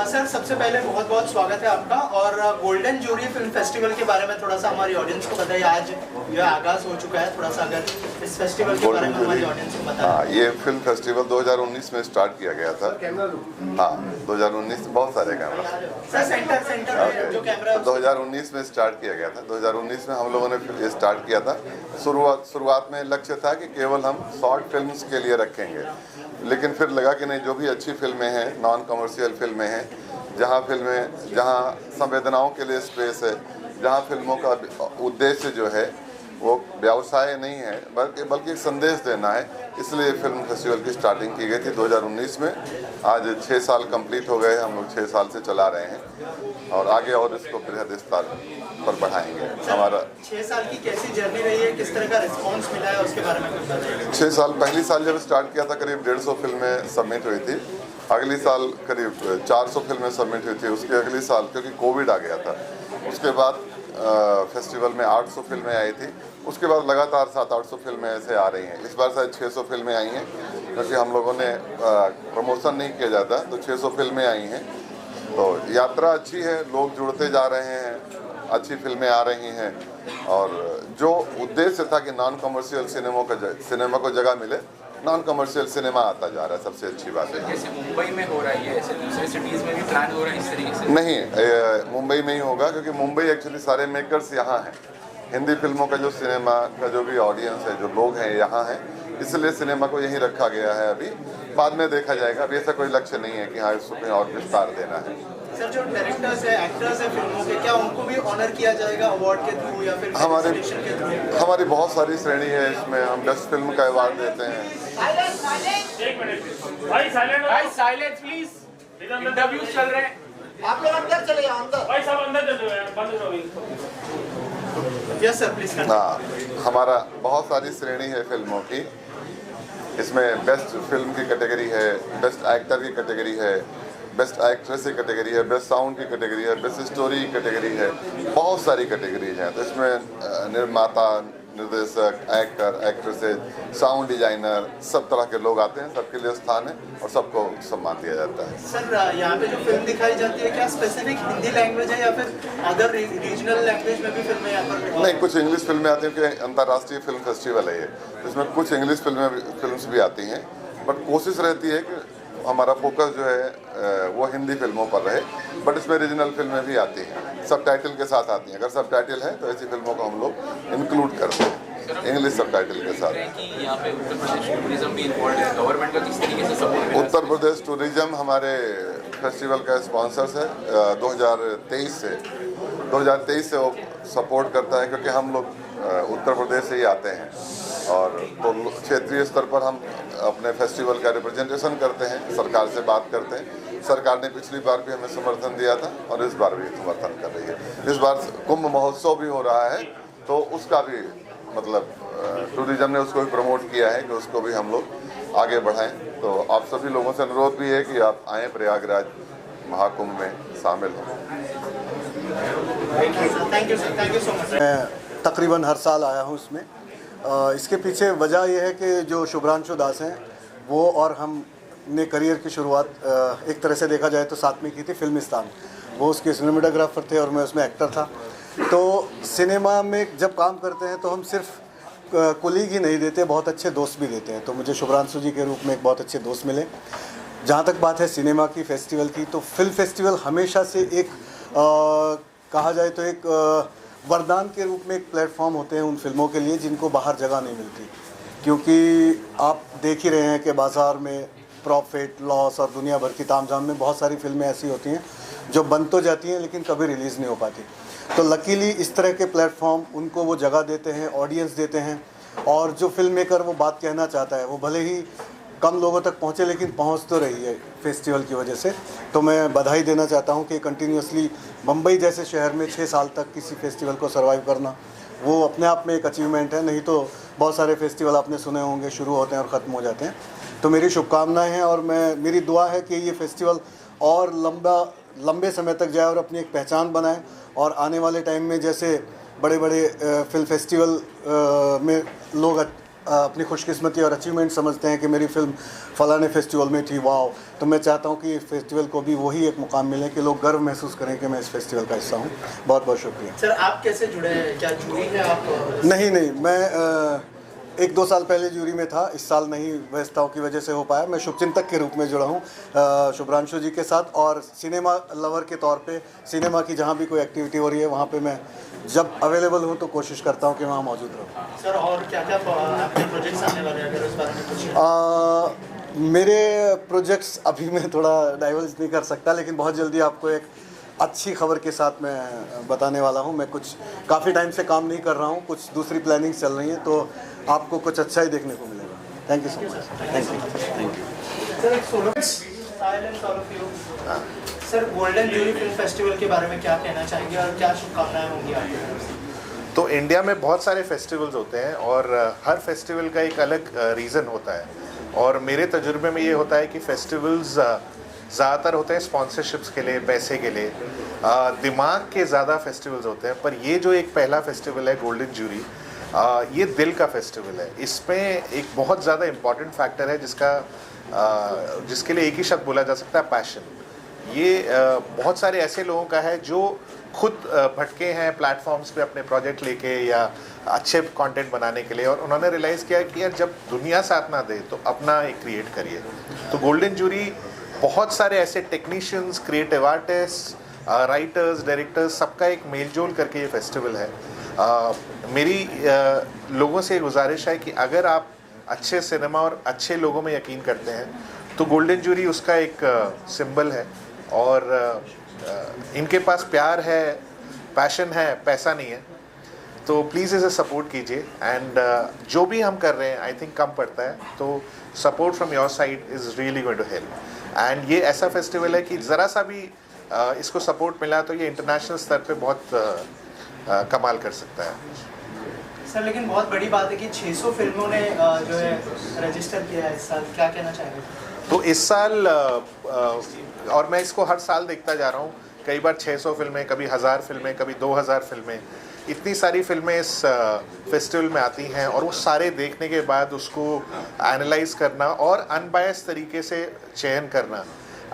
Sir सबसे पहले बहुत बहुत स्वागत है आपका। और गोल्डन जूरी फिल्म फेस्टिवल के बारे में थोड़ा सा हमारी ऑडियंस को बताइए। आज यह आगाज हो चुका है, थोड़ा सा अगर इस फेस्टिवल के बारे में हमारी ऑडियंस को बताएं। हाँ, ये फिल्म फेस्टिवल 2019 में स्टार्ट किया गया था। हाँ, 2019 बहुत सारे कैमरा सर सेंटर जो कैमरा 2019 में स्टार्ट किया गया था। 2019 में हम लोगों ने ये स्टार्ट किया था। शुरुआत में लक्ष्य था कि केवल हम शॉर्ट फिल्म्स के लिए रखेंगे, लेकिन फिर लगा कि नहीं, जो भी अच्छी फिल्में हैं, नॉन कमर्शियल फिल्में हैं, जहाँ संवेदनाओं के लिए स्पेस है, जहाँ फिल्मों का उद्देश्य जो है वो व्यवसाय नहीं है बल्कि एक संदेश देना है, इसलिए फिल्म फेस्टिवल की स्टार्टिंग की गई थी 2019 में। आज 6 साल कंप्लीट हो गए, हम लोग 6 साल से चला रहे हैं और आगे और इसको बृहद स्तर पर बढ़ाएंगे। हमारा 6 साल की कैसी जर्नी रही है, किस तरह का रिस्पांस मिला है, उसके बारे में कुछ बताइए। 6 साल, पहली साल जब स्टार्ट किया था करीब 150 फिल्में सबमिट हुई थी। अगली साल करीब 400 फिल्में सबमिट हुई थी। उसके अगली साल क्योंकि कोविड आ गया था, उसके बाद फेस्टिवल में 800 फिल्में आई थी। उसके बाद लगातार 700-800 फिल्में ऐसे आ रही हैं। इस बार शायद 600 फिल्में आई हैं, क्योंकि हम लोगों ने प्रमोशन नहीं किया जाता, तो 600 फिल्में आई हैं। तो यात्रा अच्छी है, लोग जुड़ते जा रहे हैं, अच्छी फिल्में आ रही हैं। और जो उद्देश्य था कि नॉन कमर्शियल सिनेमा को जगह मिले, नॉन कमर्शियल सिनेमा आता जा रहा है। सबसे अच्छी बात है। जैसे मुंबई में हो रहा है, ऐसे दूसरे सिटीज़ में भी प्लान हो रहा है इस तरीके से? नहीं, मुंबई में ही होगा, क्योंकि मुंबई एक्चुअली सारे मेकर्स यहाँ हैं। हिंदी फिल्मों का जो सिनेमा का जो भी ऑडियंस है, जो लोग हैं, यहाँ हैं, इसलिए सिनेमा को यहीं रखा गया है। अभी बाद में देखा जाएगा। अभी ऐसा कोई लक्ष्य नहीं है कि हाँ इसको कहीं और विस्तार देना है। सर जो डायरेक्टर्स है, एक्टर्स है फिल्मों के, क्या उनको भी ऑनर किया जाएगा अवार्ड के थ्रू या फिर हमारी बहुत सारी श्रेणी है। इसमें हम बेस्ट फिल्म का अवार्ड देते हैं। भाई साइलेंस प्लीज, इंटरव्यूज चल रहे हैं। आप लोग अंदर चले जाओ, अंदर। भाई साहब अंदर चल जाओ यार, बंद करो। Yes sir please. हाँ, हमारा बहुत सारी श्रेणी है फिल्मों की। इसमें बेस्ट फिल्म की कैटेगरी है, बेस्ट एक्टर की कैटेगरी है, बेस्ट एक्ट्रेस की कैटेगरी है, बेस्ट साउंड की कैटेगरी है, बेस्ट स्टोरी की कैटेगरी है। बहुत सारी कैटेगरीज हैं। तो इसमें निर्माता, निर्देशक, एक्टर, एक्ट्रेसेस, साउंड डिजाइनर, सब तरह के लोग आते हैं। सबके लिए स्थान है और सबको सम्मान दिया जाता है। सर यहाँ पे जो फिल्म दिखाई जाती है, क्या स्पेसिफिक हिंदी लैंग्वेज है या फिर अदर रीजनल लैंग्वेज में भी फिल्में यहाँ पर? नहीं, कुछ इंग्लिश फिल्में आती हैं, क्योंकि अंतर्राष्ट्रीय फिल्म फेस्टिवल है ये। इसमें कुछ इंग्लिश फिल्म्स भी आती हैं, बट कोशिश रहती है कि हमारा फोकस जो है वो हिंदी फिल्मों पर रहे। बट इसमें रीजनल फिल्में भी आती हैं, सब टाइटल के साथ आती हैं। अगर सब टाइटल है तो ऐसी फिल्मों को हम लोग इंक्लूड करते हैं इंग्लिश सब टाइटल के साथ। यहाँ पे उत्तर प्रदेश टूरिज्म भी इन्वॉल्व है, गवर्नमेंट का किस तरीके से सपोर्ट? उत्तर प्रदेश टूरिज्म हमारे फेस्टिवल का स्पॉन्सर्स है। 2023 से वो सपोर्ट करता है, क्योंकि हम लोग उत्तर प्रदेश से ही आते हैं। और तो क्षेत्रीय स्तर पर हम अपने फेस्टिवल का रिप्रेजेंटेशन करते हैं, सरकार से बात करते हैं। सरकार ने पिछली बार भी हमें समर्थन दिया था और इस बार भी समर्थन कर रही है। इस बार कुंभ महोत्सव भी हो रहा है, तो उसका भी मतलब टूरिज्म ने उसको भी प्रमोट किया है कि उसको भी हम लोग आगे बढ़ाएं। तो आप सभी लोगों से अनुरोध भी है कि आप आएँ, प्रयागराज महाकुंभ में शामिल हों। Thank you sir, thank you so much. मैं तकरीबन हर साल आया हूँ इसमें। इसके पीछे वजह यह है कि जो शुभ्रांशु दास हैं, वो और हमने करियर की शुरुआत एक तरह से देखा जाए तो साथ में की थी फिल्मिस्तान। वो उसके सिनेमेटोग्राफर थे और मैं उसमें एक्टर था। तो सिनेमा में जब काम करते हैं तो हम सिर्फ कुलीग ही नहीं देते, बहुत अच्छे दोस्त भी देते हैं। तो मुझे शुभ्रांशु जी के रूप में एक बहुत अच्छे दोस्त मिले। जहाँ तक बात है सिनेमा की, फेस्टिवल की, तो फिल्म फेस्टिवल हमेशा से एक कहा जाए तो एक वरदान के रूप में एक प्लेटफॉर्म होते हैं उन फिल्मों के लिए जिनको बाहर जगह नहीं मिलती। क्योंकि आप देख ही रहे हैं कि बाज़ार में प्रॉफिट, लॉस और दुनिया भर की तामझाम में बहुत सारी फिल्में ऐसी होती हैं जो बन तो जाती हैं लेकिन कभी रिलीज़ नहीं हो पाती। तो लकीली इस तरह के प्लेटफॉर्म उनको वो जगह देते हैं, ऑडियंस देते हैं। और जो फिल्म मेकर वो बात कहना चाहता है, वो भले ही कम लोगों तक पहुँचे लेकिन पहुँच तो रही है फेस्टिवल की वजह से। तो मैं बधाई देना चाहता हूँ कि कंटिन्यूसली मुंबई जैसे शहर में 6 साल तक किसी फेस्टिवल को सर्वाइव करना, वो अपने आप में एक अचीवमेंट है। नहीं तो बहुत सारे फेस्टिवल आपने सुने होंगे, शुरू होते हैं और ख़त्म हो जाते हैं। तो मेरी शुभकामनाएं हैं और मेरी दुआ है कि ये फेस्टिवल और लंबे समय तक जाए और अपनी एक पहचान बनाए। और आने वाले टाइम में जैसे बड़े बड़े फिल्म फेस्टिवल में लोग अपनी खुशकिस्मती और अचीवमेंट समझते हैं कि मेरी फिल्म फलाने फेस्टिवल में थी, वाह, तो मैं चाहता हूँ कि फेस्टिवल को भी वही एक मुकाम मिले कि लोग गर्व महसूस करें कि मैं इस फेस्टिवल का हिस्सा हूँ। बहुत बहुत शुक्रिया। सर आप कैसे जुड़े हैं, क्या जूरी है आप? नहीं, मैं 1-2 साल पहले जूरी में था, इस साल नहीं व्यस्तताओं की वजह से हो पाया। मैं शुभचिंतक के रूप में जुड़ा हूँ शुभ्रांशु जी के साथ, और सिनेमा लवर के तौर पे सिनेमा की जहाँ भी कोई एक्टिविटी हो रही है वहाँ पे मैं जब अवेलेबल हूँ तो कोशिश करता हूँ कि वहाँ मौजूद रहूँ। सर और क्या क्या आपके प्रोजेक्ट्स आने वाले हैं, अगर उस बारे में कुछ? मेरे प्रोजेक्ट्स अभी मैं थोड़ा डाइवर्स नहीं कर सकता, लेकिन बहुत जल्दी आपको एक अच्छी खबर के साथ मैं बताने वाला हूँ। मैं कुछ काफ़ी टाइम से काम नहीं कर रहा हूँ, कुछ दूसरी प्लानिंग चल रही है, तो आपको कुछ अच्छा ही देखने को मिलेगा। Thank you so much. Thank you. Sir एक solo silence all of you. Sir golden jury film festival के बारे में क्या कहना चाहेंगे और क्या शुभकामनाएं होंगी आपकी तरफ से? तो इंडिया में बहुत सारे फेस्टिवल्स होते हैं और हर फेस्टिवल का एक अलग रीज़न होता है, और मेरे तजुर्बे में ये होता है कि फेस्टिवल्स ज़्यादातर होते हैं स्पॉन्सरशिप्स के लिए, पैसे के लिए, दिमाग के ज़्यादा फेस्टिवल्स होते हैं। पर ये जो एक पहला फेस्टिवल है गोल्डन जूरी, ये दिल का फेस्टिवल है। इसमें एक बहुत ज़्यादा इम्पॉर्टेंट फैक्टर है जिसके लिए एक ही शब्द बोला जा सकता है, पैशन। ये बहुत सारे ऐसे लोगों का है जो खुद भटके हैं प्लेटफॉर्म्स पे अपने प्रोजेक्ट लेके या अच्छे कंटेंट बनाने के लिए, और उन्होंने रियलाइज़ किया कि यार जब दुनिया साथ ना दे तो अपना एक क्रिएट करिए। तो गोल्डन जूरी बहुत सारे ऐसे technicians, creative artist, writers, directors, सबका एक मेलजोल करके ये फेस्टिवल है। मेरी लोगों से गुजारिश है कि अगर आप अच्छे सिनेमा और अच्छे लोगों में यकीन करते हैं तो गोल्डन जूरी उसका एक सिंबल है, और इनके पास प्यार है, पैशन है, पैसा नहीं है। तो प्लीज़ इसे सपोर्ट कीजिए, एंड जो भी हम कर रहे हैं आई थिंक कम पड़ता है, तो support from your side is really going to help. And ये ऐसा फेस्टिवल है कि ज़रा सा भी इसको सपोर्ट मिला तो ये इंटरनेशनल स्तर पे बहुत कमाल कर सकता है। सर लेकिन बहुत बड़ी बात है कि 600 फिल्मों ने जो है रजिस्टर किया है इस साल, क्या कहना चाहेंगे? तो इस साल और मैं इसको हर साल देखता जा रहा हूँ, कई बार 600 फिल्में, कभी 1000 फिल्में, कभी 2000 फिल्में, इतनी सारी फिल्में इस फेस्टिवल में आती हैं, और वो सारे देखने के बाद उसको एनालाइज करना और अनबायस तरीके से चयन करना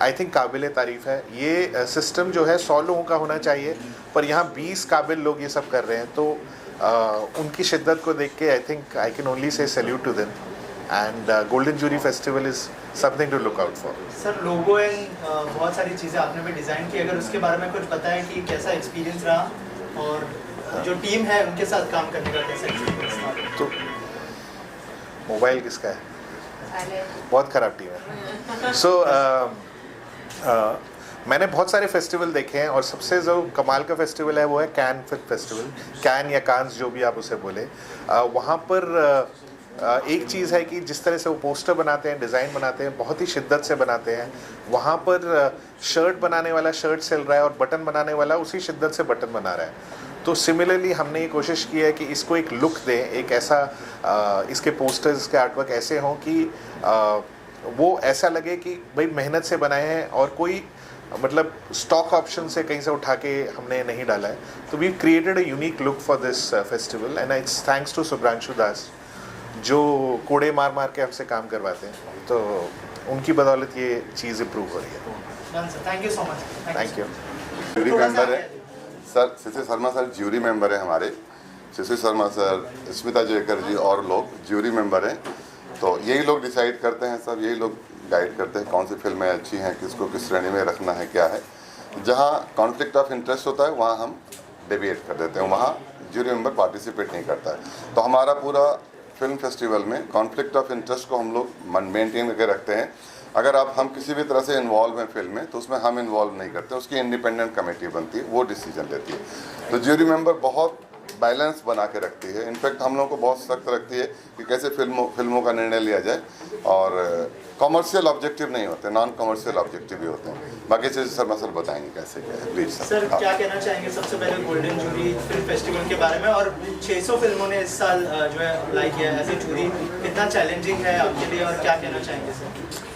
आई थिंक काबिल तारीफ़ है। ये सिस्टम जो है 100 लोगों का होना चाहिए, पर यहाँ 20 काबिल लोग ये सब कर रहे हैं, तो उनकी शिद्दत को देख के I think I can only say salute to them, and golden jury festival is something to look out for. Sir logo and बहुत सारी चीज़ें आपने भी डिज़ाइन की, अगर उसके बारे में कुछ बताएं कि कैसा एक्सपीरियंस रहा, और जो टीम है उनके साथ काम करने का कैसा एक्सपीरियंस था? तो मोबाइल किसका है? बहुत ख़राब टीम है। सो मैंने बहुत सारे फेस्टिवल देखे हैं, और सबसे जो कमाल का फेस्टिवल है वो है कैन फिल्म फेस्टिवल, कैन या कांस जो भी आप उसे बोले। वहाँ पर एक चीज़ है कि जिस तरह से वो पोस्टर बनाते हैं, डिज़ाइन बनाते हैं, बहुत ही शिद्दत से बनाते हैं। वहाँ पर शर्ट बनाने वाला शर्ट सिल रहा है और बटन बनाने वाला उसी शिद्दत से बटन बना रहा है। तो सिमिलरली हमने ये कोशिश की है कि इसको एक लुक दें, एक ऐसा इसके पोस्टर्स, इसके आर्टवर्क ऐसे हों कि वो ऐसा लगे कि भाई मेहनत से बनाए हैं, और कोई मतलब स्टॉक ऑप्शन से कहीं से उठा के हमने नहीं डाला है। तो we created a unique look for this festival, and it's thanks to Shubhranshu Das जो कोड़े मार मार के हमसे काम करवाते हैं, तो उनकी बदौलत ये चीज़ इम्प्रूव हो रही है। Thank you so much. Thank you. Jury member है सर, शिशिर शर्मा सर ज्यूरी मेंबर है हमारे, शिशिर शर्मा सर, स्मिता जयकर जी और लोग ज्यूरी मेंबर हैं। तो यही लोग डिसाइड करते हैं सब, यही लोग गाइड करते हैं कौन सी फिल्में अच्छी हैं, किसको किस श्रेणी में रखना है, क्या है। जहाँ कॉन्फ्लिक्ट ऑफ इंटरेस्ट होता है वहाँ हम डिबेट कर देते हैं, वहाँ ज्यूरी मेंबर पार्टिसिपेट नहीं करता है। तो हमारा पूरा फिल्म फेस्टिवल में कॉन्फ्लिक्ट ऑफ इंटरेस्ट को हम लोग मेंटेन करके रखते हैं। अगर हम किसी भी तरह से इन्वॉल्व हैं फिल्म में, तो उसमें हम इन्वॉल्व नहीं करते, उसकी इंडिपेंडेंट कमेटी बनती है, वो डिसीजन लेती है। तो ज्यूरी मेंबर बहुत बैलेंस बना के रखती है। इनफैक्ट हम लोग को बहुत सख्त रखती है कि कैसे फिल्मों का निर्णय लिया जाए, और कमर्शियल ऑब्जेक्टिव नहीं होते, नॉन कमर्शियल ऑब्जेक्टिव भी होते हैं। बाकी चीज़ शर्मा सर बताएंगे कैसे क्या है। प्लीज सर क्या कहना चाहेंगे सबसे पहले गोल्डन जूरी फिल्म फेस्टिवल के बारे में, और 600 फिल्मों ने इस साल जो है अप्लाई किया है एज ए जूरी, कितना चैलेंजिंग है आपके लिए, और क्या कहना चाहेंगे सर?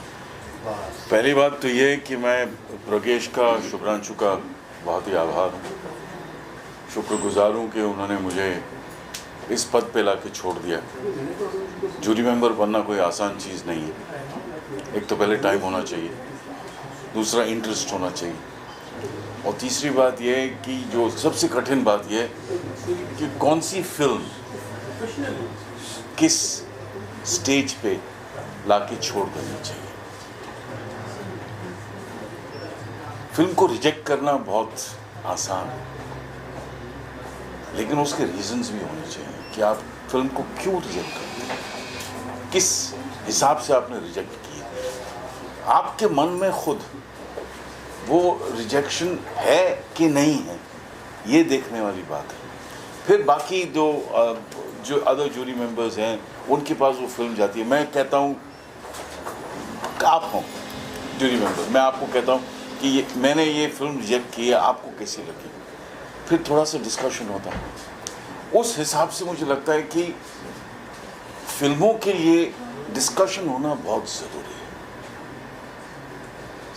पहली बात तो ये कि मैं प्रगेश का, शुभ्रांशु का बहुत ही आभार हूँ, शुक्रगुजार हूँ कि उन्होंने मुझे इस पद पे लाके छोड़ दिया। जूरी मेंबर बनना कोई आसान चीज़ नहीं है। एक तो पहले टाइम होना चाहिए, दूसरा इंटरेस्ट होना चाहिए, और तीसरी बात यह है कि जो सबसे कठिन बात यह है कि कौन सी फिल्म किस स्टेज पे लाके छोड़ देनी चाहिए। फिल्म को रिजेक्ट करना बहुत आसान है, लेकिन उसके रीजंस भी होने चाहिए कि आप फिल्म को क्यों रिजेक्ट करते हैं, किस हिसाब से आपने रिजेक्ट किया। आपके मन में खुद वो रिजेक्शन है कि नहीं है, ये देखने वाली बात है। फिर बाकी जो अदर जूरी मेंबर्स हैं, उनके पास वो फिल्म जाती है। मैं कहता हूँ आप हो जूरी मेंबर, मैं आपको कहता हूँ कि मैंने ये फिल्म रिजेक्ट की है, आपको कैसी लगी, फिर थोड़ा सा डिस्कशन होता है। उस हिसाब से मुझे लगता है कि फिल्मों के लिए डिस्कशन होना बहुत ज़रूरी है।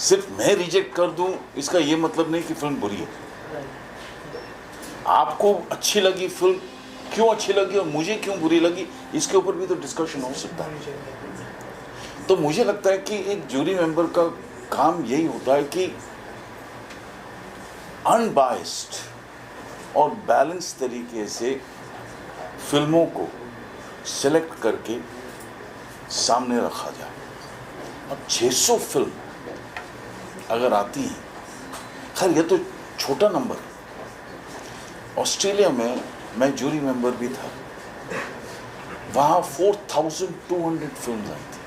सिर्फ मैं रिजेक्ट कर दूं इसका ये मतलब नहीं कि फिल्म बुरी है। आपको अच्छी लगी फिल्म, क्यों अच्छी लगी और मुझे क्यों बुरी लगी, इसके ऊपर भी तो डिस्कशन हो सकता है। तो मुझे लगता है कि एक जूरी मेंबर का काम यही होता है कि अनबायस्ड और बैलेंस तरीके से फिल्मों को सेलेक्ट करके सामने रखा जाए। अब 600 फिल्म अगर आती हैं, खैर ये तो छोटा नंबर है। ऑस्ट्रेलिया में मैं जूरी मेंबर भी था, वहाँ 4200 फिल्म आई थी।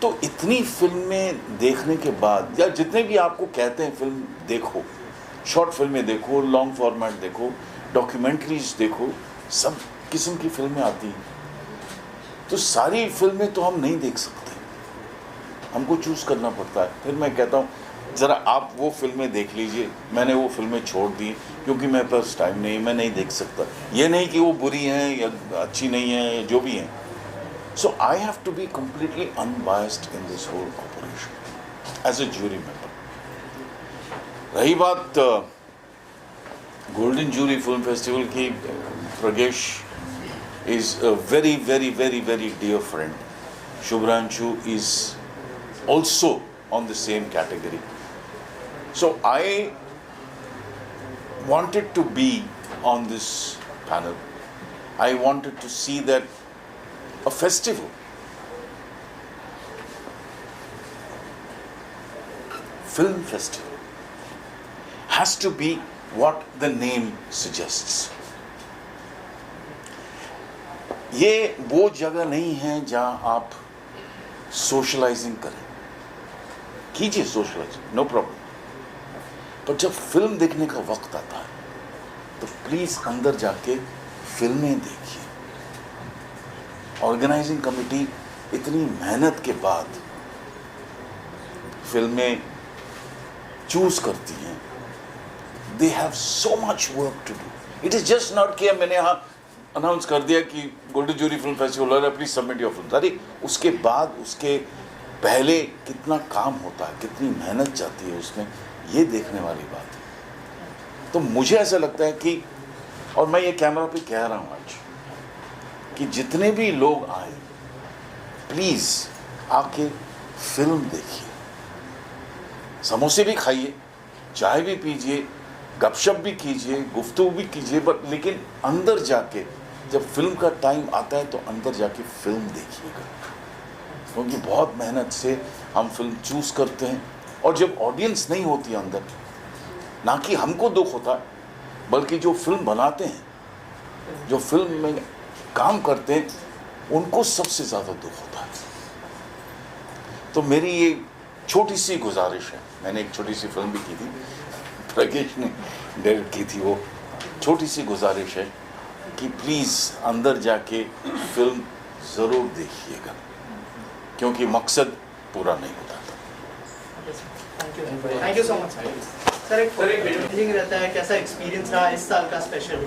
तो इतनी फिल्में देखने के बाद, या जितने भी आपको कहते हैं फिल्म देखो, शॉर्ट फिल्में देखो, लॉन्ग फॉर्मेट देखो, डॉक्यूमेंट्रीज देखो, सब किस्म की फिल्में आती हैं। तो सारी फिल्में तो हम नहीं देख सकते, हमको चूज़ करना पड़ता है। फिर मैं कहता हूँ ज़रा आप वो फिल्में देख लीजिए। मैंने वो फिल्में छोड़ दी क्योंकि मेरे पास टाइम नहीं, मैं नहीं देख सकता। ये नहीं कि वो बुरी हैं या अच्छी नहीं हैं या जो भी हैं। So I have to be completely unbiased in this whole operation as a jury member. रही बात गोल्डन जूरी फिल्म फेस्टिवल की, प्रगेश is a very very very very dear friend. Shubhranshu is also on the same category. So I wanted to be on this panel. I wanted to see that a festival, film festival, has to be what the name suggests. ये वो जगह नहीं है जहां आप socialising करें। कीजिए socialising, no problem, पर जब फिल्म देखने का वक्त आता है तो प्लीज़ अंदर जाके फिल्में देखिए। ऑर्गेनाइजिंग कमेटी इतनी मेहनत के बाद फिल्में चूज करती हैं। They have so much work to do. It is just not कि मैंने यहाँ अनाउंस कर दिया कि गोल्डन जूरी फिल्म फेस्टिवल है, प्लीज सबमिट योर फिल्म। अरे उसके बाद, उसके पहले कितना काम होता है, कितनी मेहनत जाती है उसमें, ये देखने वाली बात है। तो मुझे ऐसा लगता है कि, और मैं ये कैमरा पे कह रहा हूँ आज, कि जितने भी लोग आए प्लीज़ आके फिल्म देखिए, समोसे भी खाइए, चाय भी पीजिए, गपशप भी कीजिए, गुफ्तगू भी कीजिए, बट लेकिन अंदर जाके जब फिल्म का टाइम आता है तो अंदर जाके फिल्म देखिएगा, क्योंकि बहुत मेहनत से हम फिल्म चूज़ करते हैं। और जब ऑडियंस नहीं होती अंदर, ना कि हमको दुख होता है, बल्कि जो फिल्म बनाते हैं, जो फिल्म में काम करते हैं, उनको सबसे ज़्यादा दुख होता है। तो मेरी ये छोटी सी गुजारिश है, मैंने एक छोटी सी फिल्म भी की थी, प्रगेश ने डायरेक्ट की थी, वो छोटी सी गुजारिश है कि प्लीज़ अंदर जाके फिल्म ज़रूर देखिएगा, क्योंकि मकसद पूरा नहीं होता। Thank you so much sir. एक चैलेंजिंग रहता है, कैसा एक्सपीरियंस रहा इस साल का स्पेशल?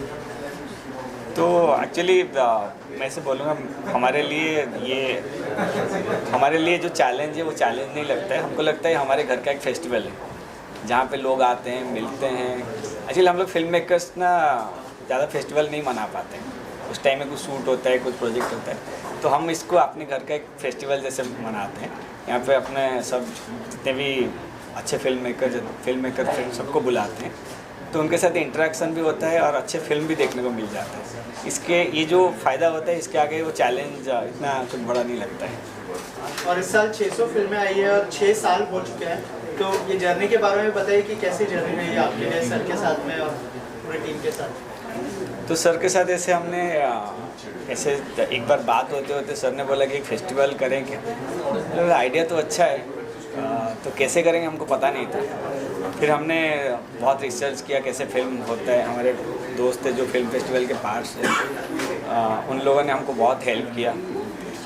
तो एक्चुअली मैं ऐसे बोलूँगा, हमारे लिए जो चैलेंज है वो चैलेंज नहीं लगता है, हमको लगता है हमारे घर का एक फेस्टिवल है जहाँ पे लोग आते हैं, मिलते हैं। एक्चुअली हम लोग फिल्म मेकर्स ना ज़्यादा फेस्टिवल नहीं मना पाते हैं। उस टाइम में कुछ शूट होता है, कुछ प्रोजेक्ट होता है, तो हम इसको अपने घर का एक फेस्टिवल जैसे मनाते हैं। यहाँ पे अपने सब जितने भी अच्छे फिल्म मेकर फ्रेंड सबको बुलाते हैं, तो उनके साथ इंटरेक्शन भी होता है और अच्छे फिल्म भी देखने को मिल जाता है। इसके ये जो फ़ायदा होता है, इसके आगे वो चैलेंज इतना कुछ बड़ा नहीं लगता है। और इस साल 600 फिल्में आई है और 6 साल हो चुके हैं, तो ये जर्नी के बारे में बताइए कि कैसी जर्नी रही है आपके लिए सर के साथ में और पूरी टीम के साथ। तो सर के साथ ऐसे हमने ऐसे एक बार बात होते होते सर ने बोला कि एक फेस्टिवल करें क्या। आइडिया तो अच्छा है, तो कैसे करेंगे हमको पता नहीं था। फिर हमने बहुत रिसर्च किया कैसे फिल्म होता है। हमारे दोस्त है जो फिल्म फेस्टिवल के पास है, उन लोगों ने हमको बहुत हेल्प किया।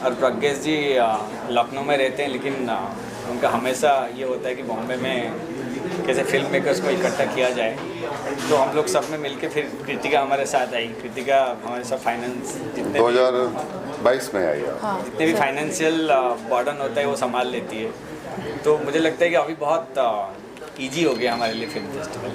और प्रज्ञेश जी लखनऊ में रहते हैं, लेकिन उनका हमेशा ये होता है कि बॉम्बे में कैसे फिल्म मेकर्स को इकट्ठा किया जाए। तो हम लोग सब में मिलके फिर कृतिका हमारे साथ आई। कृतिका हमारे साथ फाइनेंस जितने 2022 में आई है। जितने भी फाइनेंशियल बर्डन होता है वो संभाल लेती है। तो मुझे लगता है कि अभी बहुत ईजी हो गया हमारे लिए फिल्म फेस्टिवल।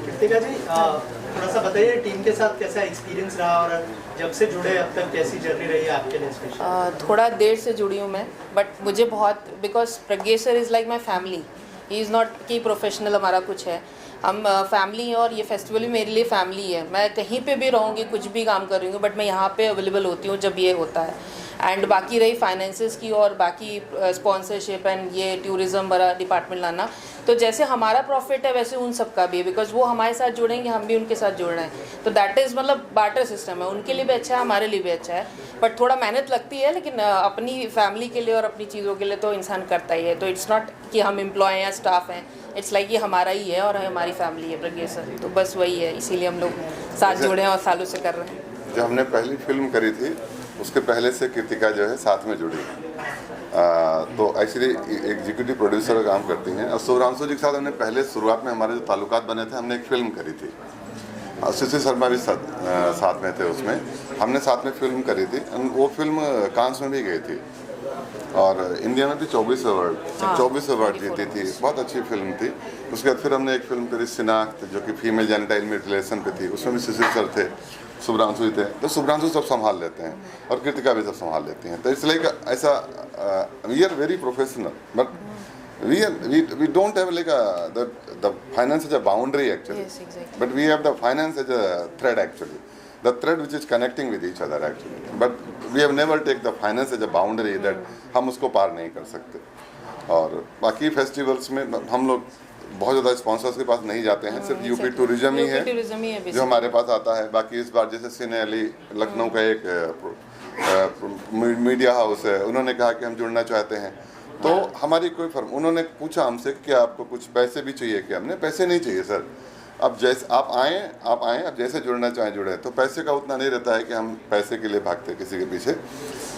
कृतिका जी थोड़ा सा बताइए टीम के साथ कैसा एक्सपीरियंस रहा और जब से जुड़े अब तक कैसी जर्नी रही है आपके लिए स्पेशल? थोड़ा देर से जुड़ी हूँ मैं, बट मुझे बहुत because Pradnyesh sir is like my family. He is not कि प्रोफेशनल हमारा कुछ है, हम फैमिली हैं और ये फेस्टिवल भी मेरे लिए फैमिली है। मैं कहीं पे भी रहूँगी, कुछ भी काम कर रही हूँ, बट मैं यहाँ पे अवेलेबल होती हूँ जब ये होता है। एंड बाकी रही फाइनेंसेस की और बाकी स्पॉन्सरशिप एंड ये टूरिज़्म बड़ा डिपार्टमेंट लाना, तो जैसे हमारा प्रॉफिट है वैसे उन सबका भी है, बिकॉज वो हमारे साथ जुड़ेंगे, हम भी उनके साथ जुड़ रहे हैं। तो दैट इज़ मतलब बार्टर सिस्टम है, उनके लिए भी अच्छा है, हमारे लिए भी अच्छा है। बट थोड़ा मेहनत लगती है, लेकिन अपनी फैमिली के लिए और अपनी चीज़ों के लिए तो इंसान करता ही है। तो इट्स नॉट कि हम एम्प्लॉय हैं या स्टाफ हैं, इट्स लाइक ये हमारा ही है और हमारी फैमिली है प्रज्ञेश सर। तो बस वही है, इसीलिए हम लोग साथ जुड़े हैं और सालों से कर रहे हैं। जब हमने पहली फिल्म करी थी उसके पहले से कृतिका जो है साथ में जुड़ी तो एक्चुअली एग्जीक्यूटिव प्रोड्यूसर का काम करती हैं। और शुभ्रांशु जी के साथ हमने पहले शुरुआत में हमारे जो ताल्लुकात बने थे, हमने एक फिल्म करी थी। सुशील शर्मा भी साथ में थे, उसमें हमने साथ में फिल्म करी थी। वो फिल्म कांस में भी गई थी और इंडिया में भी 24 अवार्ड जीती थी। बहुत अच्छी फिल्म थी। उसके बाद फिर हमने एक फिल्म करी शिनाख्त, जो कि फीमेल जेनिटाइल म्यूटिलेशन पे थी। उसमें भी सुशील सर थे, शुभ्रांशु जी थे। तो शुभ्रांशु सब संभाल लेते हैं और कृतिका भी सब संभाल लेती हैं। तो इसलिए ऐसा we are very professional, but we don't have like the finance as a boundary actually. Yes, exactly. But we have the finance as a thread actually, the thread which is connecting with each other actually. But we have never take the finance as a boundary that हम उसको पार नहीं कर सकते। और बाकी festivals में हम लोग बहुत ज़्यादा स्पॉन्सर्स के पास नहीं जाते हैं, सिर्फ यूपी टूरिज्म ही है जो हमारे पास आता है। बाकी इस बार जैसे सिने अली लखनऊ का एक मीडिया हाउस है, उन्होंने कहा कि हम जुड़ना चाहते हैं। तो हमारी कोई फर्म, उन्होंने पूछा हमसे कि आपको कुछ पैसे भी चाहिए क्या? हमने पैसे नहीं चाहिए सर, अब जैसे आप आएँ, आप जैसे जुड़ना चाहें जुड़े। तो पैसे का उतना नहीं रहता है कि हम पैसे के लिए भागते किसी के पीछे।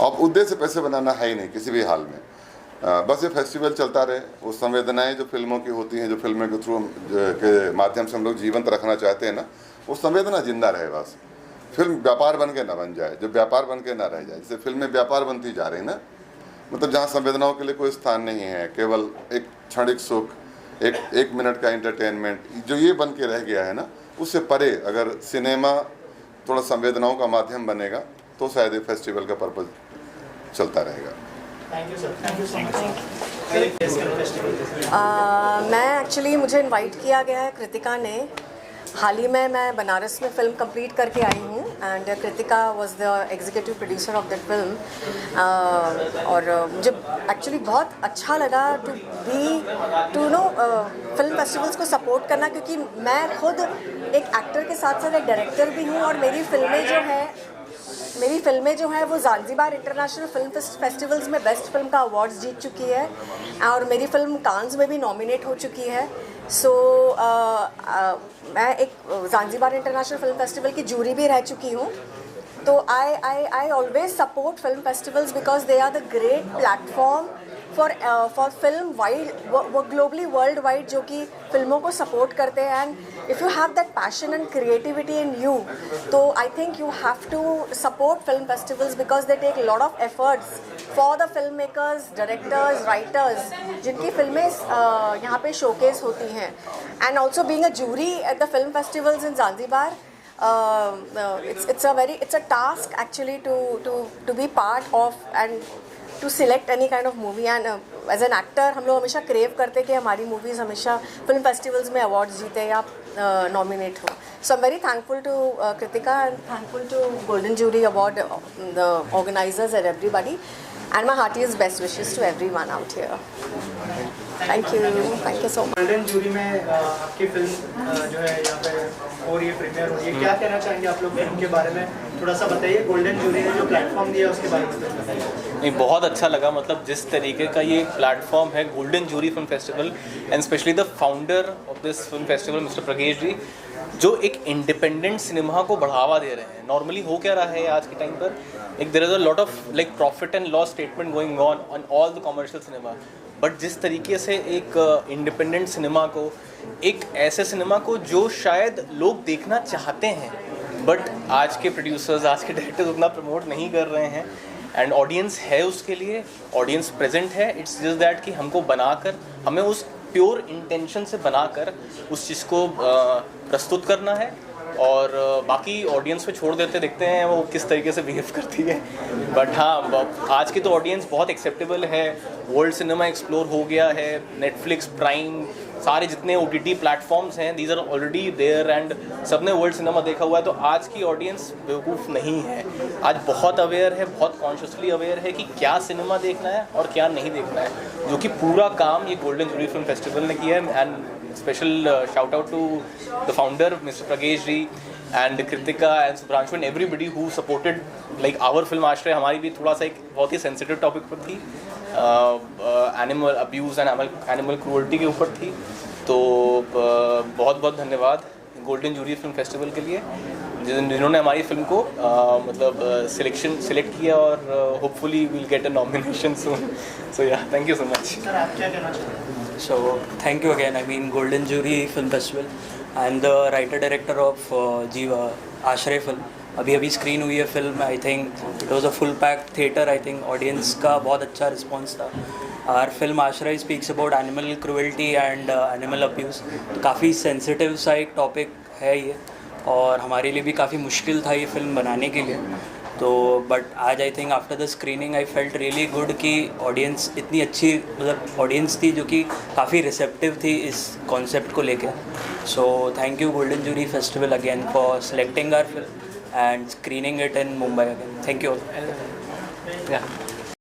अब उद्देश्य पैसे बनाना है ही नहीं किसी भी हाल में। बस ये फेस्टिवल चलता रहे। वो संवेदनाएं जो फिल्मों की होती हैं, जो फिल्मों के थ्रू के माध्यम से हम लोग जीवंत रखना चाहते हैं ना, वो संवेदना जिंदा रहे। बस फिल्म व्यापार बन के ना बन जाए, जो व्यापार बन के ना रह जाए। जैसे फिल्में व्यापार बनती जा रही ना, मतलब जहाँ संवेदनाओं के लिए कोई स्थान नहीं है, केवल एक क्षणिक सुख, एक मिनट का एंटरटेनमेंट, जो ये बन के रह गया है ना, उससे परे अगर सिनेमा थोड़ा संवेदनाओं का माध्यम बनेगा तो शायद ये फेस्टिवल का पर्पज चलता रहेगा। Thank you sir. Thank you so much. मैं एक्चुअली मुझे इनवाइट किया गया है कृतिका ने। हाल ही में मैं बनारस में फ़िल्म कंप्लीट करके आई हूँ and Kritika was the executive producer of that film. और मुझे एक्चुअली बहुत अच्छा लगा टू नो फिल्म फेस्टिवल्स को सपोर्ट करना, क्योंकि मैं खुद एक एक्टर के साथ साथ एक डायरेक्टर भी हूँ और मेरी फिल्में जो हैं वो ज़ांज़ीबार इंटरनेशनल फिल्म फेस्टिवल्स में बेस्ट फिल्म का अवार्ड्स जीत चुकी है और मेरी फिल्म कांस में भी नॉमिनेट हो चुकी है। सो मैं एक ज़ांज़ीबार इंटरनेशनल फिल्म फेस्टिवल की जूरी भी रह चुकी हूँ। तो I always support film festivals because they are the great platform for film wide, वो ग्लोबली वर्ल्ड वाइड जो कि फिल्मों को सपोर्ट करते हैं। And if you have that passion and creativity in you, तो I think you have to support film festivals because they take lot of efforts for the filmmakers, directors, writers, जिनकी फिल्में यहाँ पे showcase होती हैं। And also being a jury at the film festivals in Zanzibar, it's a task actually to be part of and to select any kind of movie. And as an actor हम लोग हमेशा crave करते कि हमारी movies हमेशा film festivals में awards जीते या nominate हो. So I'm very thankful to Kritika and thankful to Golden Jury Award, the organizers and everybody. And my heartiest best wishes to everyone out here. Thank you so much. Golden jury में आपकी film जो है यहाँ पे हो रही है, premiere हो रही है, क्या कहना चाहेंगे आप लोग फिल्म के बारे में? थोड़ा सा बताइए, गोल्डन जूरी ने जो प्लेटफॉर्म दिया उसके बारे में बताइए। नहीं, बहुत अच्छा लगा, मतलब जिस तरीके का ये प्लेटफॉर्म है golden jury film festival, and specially the founder of this film festival mister Pragesh ji, जो एक इंडिपेंडेंट सिनेमा को बढ़ावा दे रहे हैं। नॉर्मली हो क्या रहा है आज के टाइम पर, एक there is a lot of like profit and loss statement going on all the commercial cinema, but जिस तरीके से एक इंडिपेंडेंट सिनेमा को, एक ऐसे सिनेमा को जो शायद लोग देखना चाहते हैं बट आज के प्रोड्यूसर्स, आज के डायरेक्टर्स उतना प्रमोट नहीं कर रहे हैं, एंड ऑडियंस है उसके लिए, ऑडियंस प्रेजेंट है। इट्स जस्ट दैट कि हमको बनाकर, हमें उस प्योर इंटेंशन से बनाकर उस चीज़ को प्रस्तुत करना है, और बाकी ऑडियंस पे छोड़ देते, देखते हैं वो किस तरीके से बिहेव करती है। बट हाँ, आज की तो ऑडियंस बहुत एक्सेप्टेबल है, वर्ल्ड सिनेमा एक्सप्लोर हो गया है, नेटफ्लिक्स, प्राइम, सारे जितने OTT प्लेटफॉर्म्स हैं, these are already there, and सबने वर्ल्ड सिनेमा देखा हुआ है। तो आज की ऑडियंस बेवकूफ़ नहीं है, आज बहुत अवेयर है, बहुत कॉन्शियसली अवेयर है कि क्या सिनेमा देखना है और क्या नहीं देखना है, जो कि पूरा काम ये गोल्डन जूरी फिल्म फेस्टिवल ने किया है। And special shout out to the founder Mr. Pragesh ji and Kritika and Subhranshu and everybody who supported like our film आश्रय। हमारी भी थोड़ा सा एक बहुत ही sensitive topic पर थी, animal abuse and animal cruelty के ऊपर थी। तो बहुत बहुत धन्यवाद गोल्डन जूरी फिल्म फेस्टिवल के लिए, जिन्होंने हमारी फिल्म को मतलब सिलेक्ट किया, और hopefully will get a nomination soon. So yeah, thank you so much. Sir आप क्या कहना चाहेंगे? So thank you again. I mean Golden Jury Film Festival. I am the writer director of Jiva Ashray film. अभी screen हुई है film. I think it was a full pack theatre. I think audience का बहुत अच्छा response था। Are film आश्रय speaks about animal cruelty and animal abuse. तो काफ़ी सेंसिटिव सा एक टॉपिक है ये, और हमारे लिए भी काफ़ी मुश्किल था ये फिल्म बनाने के लिए। तो बट आज I think after the screening I felt really good कि ऑडियंस इतनी अच्छी, मतलब ऑडियंस थी जो कि काफ़ी रिसेप्टिव थी इस कॉन्सेप्ट को लेकर। So thank you golden jury festival again for selecting our film and screening it in Mumbai again. Thank you.